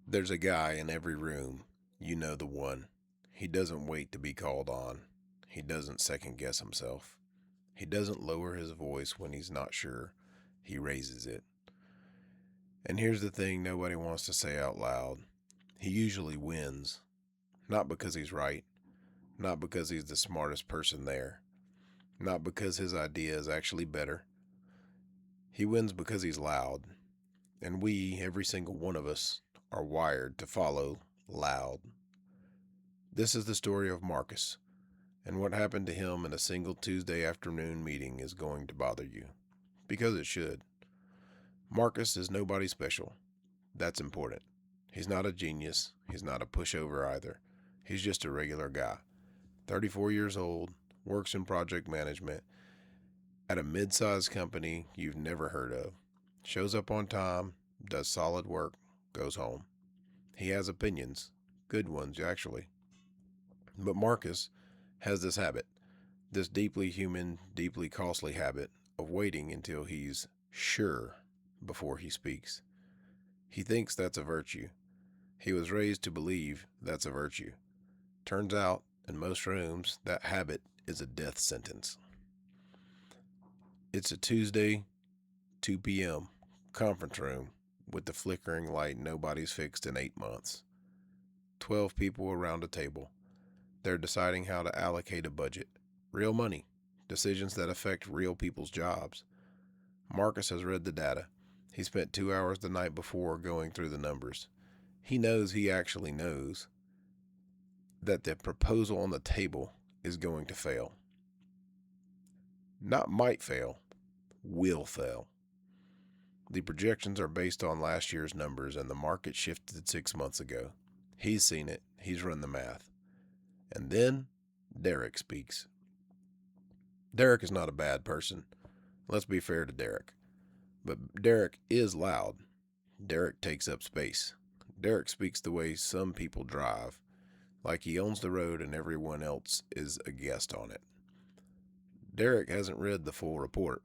There's a guy in every room, you know the one. He doesn't wait to be called on. He doesn't second guess himself. He doesn't lower his voice when he's not sure. He raises it. And here's the thing nobody wants to say out loud. He usually wins. Not because he's right. Not because he's the smartest person there. Not because his idea is actually better. He wins because he's loud. And we, every single one of us, are wired to follow loud. This is the story of Marcus, and what happened to him in a single Tuesday afternoon meeting is going to bother you. Because it should. Marcus is nobody special. That's important. He's not a genius. He's not a pushover either. He's just a regular guy. 34 years old, works in project management at a mid-sized company you've never heard of. Shows up on time, does solid work, goes home. He has opinions. Good ones, actually. But Marcus has this habit, this deeply human, deeply costly habit of waiting until he's sure before he speaks. He thinks that's a virtue. He was raised to believe that's a virtue. Turns out, in most rooms, that habit is a death sentence. It's a Tuesday, 2 p.m., conference room with the flickering light nobody's fixed in 8 months. 12 people around a table. They're deciding how to allocate a budget. Real money. Decisions that affect real people's jobs. Marcus has read the data. He spent 2 hours the night before going through the numbers. He knows he actually knows that the proposal on the table is going to fail. Not might fail, will fail. The projections are based on last year's numbers, and the market shifted 6 months ago. He's seen it. He's run the math. And then Derek speaks. Derek is not a bad person. Let's be fair to Derek. But Derek is loud. Derek takes up space. Derek speaks the way some people drive, like he owns the road and everyone else is a guest on it. Derek hasn't read the full report.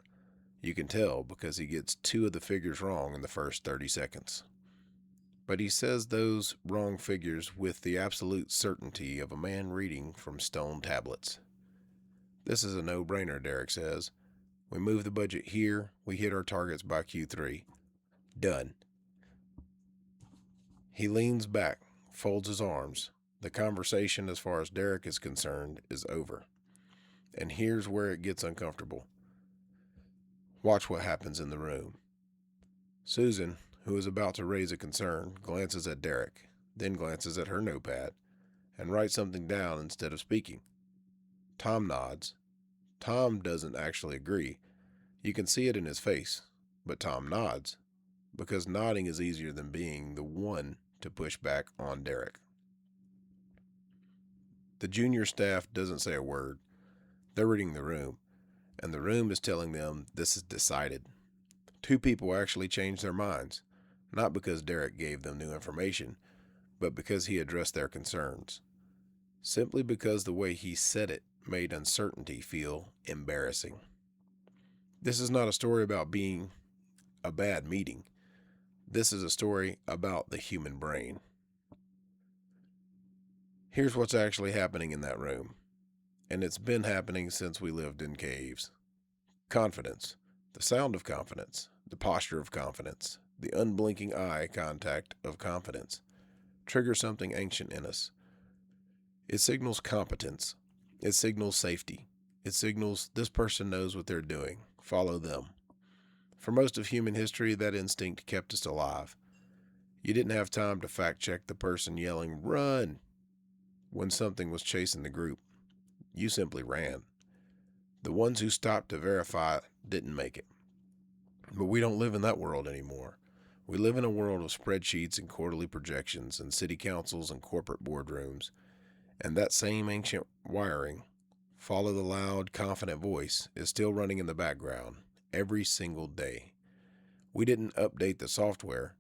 You can tell because he gets 2 of the figures wrong in the first 30 seconds. But he says those wrong figures with the absolute certainty of a man reading from stone tablets. This is a no-brainer, Derek says. We move the budget here, we hit our targets by Q3. Done. He leans back, folds his arms. The conversation, as far as Derek is concerned, is over. And here's where it gets uncomfortable. Watch what happens in the room. Susan, who is about to raise a concern, glances at Derek, then glances at her notepad, and writes something down instead of speaking. Tom nods. Tom doesn't actually agree. You can see it in his face, but Tom nods, because nodding is easier than being the one to push back on Derek. The junior staff doesn't say a word. They're reading the room, and the room is telling them this is decided. 2 people actually changed their minds, not because Derek gave them new information, but because he addressed their concerns. Simply because the way he said it made uncertainty feel embarrassing. This is not a story about being a bad meeting. This is a story about the human brain. Here's what's actually happening in that room, and it's been happening since we lived in caves. Confidence, the sound of confidence, the posture of confidence, the unblinking eye contact of confidence, triggers something ancient in us. It signals competence. It signals safety. It signals this person knows what they're doing. Follow them. For most of human history, that instinct kept us alive. You didn't have time to fact check the person yelling, "Run!" when something was chasing the group. You simply ran. The ones who stopped to verify didn't make it. But we don't live in that world anymore. We live in a world of spreadsheets and quarterly projections and city councils and corporate boardrooms. And that same ancient wiring, follow the loud, confident voice, is still running in the background every single day. We didn't update the software.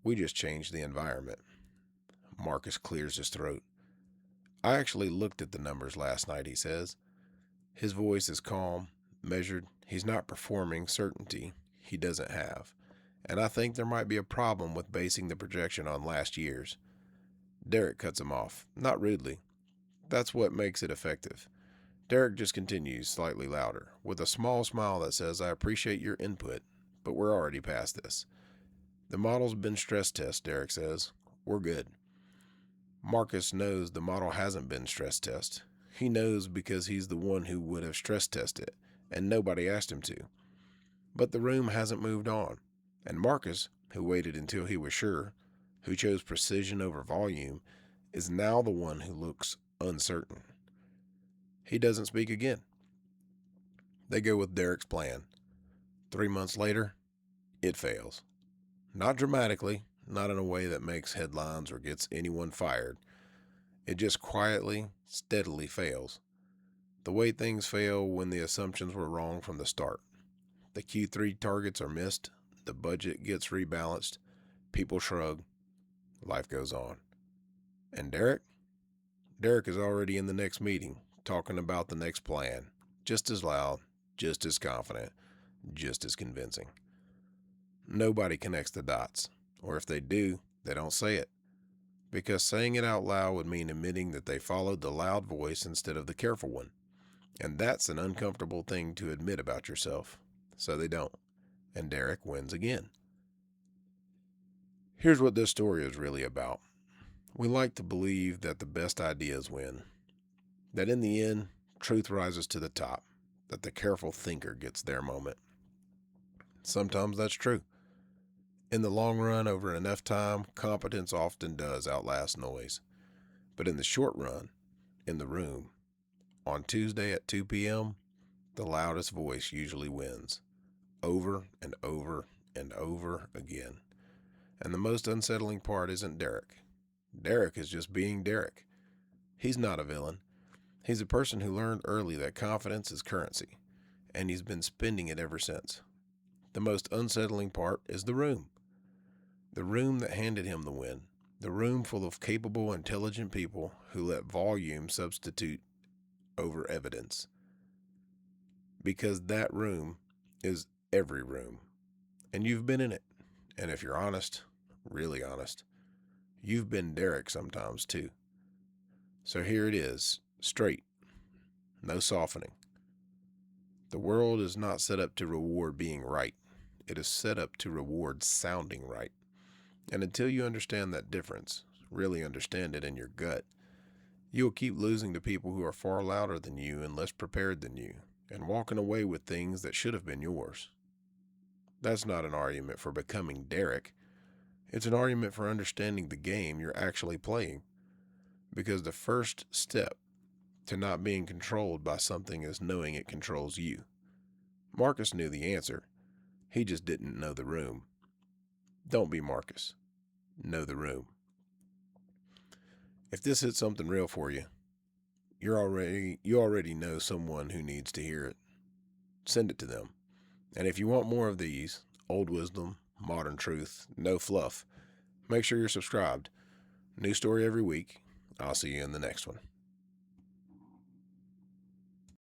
We just changed the environment. Marcus clears his throat. I actually looked at the numbers last night, he says. His voice is calm, measured. He's not performing certainty he doesn't have. and I think there might be a problem with basing the projection on last year's. Derek cuts him off, not rudely. That's what makes it effective. Derek just continues, slightly louder, with a small smile that says, I appreciate your input, but we're already past this. The model's been stress tested, Derek says. We're good. Marcus knows the model hasn't been stress tested. He knows because he's the one who would have stress tested it, and nobody asked him to. But the room hasn't moved on, and Marcus, who waited until he was sure, who chose precision over volume, is now the one who looks uncertain. He doesn't speak again. They go with Derek's plan. 3 months later, it fails. Not dramatically, not in a way that makes headlines or gets anyone fired. It just quietly, steadily fails. The way things fail when the assumptions were wrong from the start. The Q3 targets are missed, the budget gets rebalanced, people shrug, life goes on. And Derek? Derek is already in the next meeting, talking about the next plan, just as loud, just as confident, just as convincing. Nobody connects the dots, or if they do, they don't say it, because saying it out loud would mean admitting that they followed the loud voice instead of the careful one, and that's an uncomfortable thing to admit about yourself, so they don't, and Derek wins again. Here's what this story is really about. We like to believe that the best ideas win, that in the end, truth rises to the top, that the careful thinker gets their moment. Sometimes that's true. In the long run, over enough time, competence often does outlast noise. But in the short run, in the room, on Tuesday at 2 p.m., the loudest voice usually wins, over and over and over again. And the most unsettling part isn't Derek. Derek is just being Derek. He's not a villain. He's a person who learned early that confidence is currency, and he's been spending it ever since. The most unsettling part is the room. The room that handed him the win. The room full of capable, intelligent people who let volume substitute over evidence. Because that room is every room. And you've been in it. And if you're honest, really honest, you've been Derek sometimes too. So here it is, straight, no softening. The world is not set up to reward being right. It is set up to reward sounding right. And until you understand that difference, really understand it in your gut, you will keep losing to people who are far louder than you and less prepared than you, and walking away with things that should have been yours. That's not an argument for becoming Derek. It's an argument for understanding the game you're actually playing. Because the first step to not being controlled by something is knowing it controls you. Marcus knew the answer. He just didn't know the room. Don't be Marcus. Know the room. If this hits something real for you, you already know someone who needs to hear it. Send it to them. And if you want more of these, old wisdom, modern truth, no fluff, make sure you're subscribed. New story every week. I'll see you in the next one.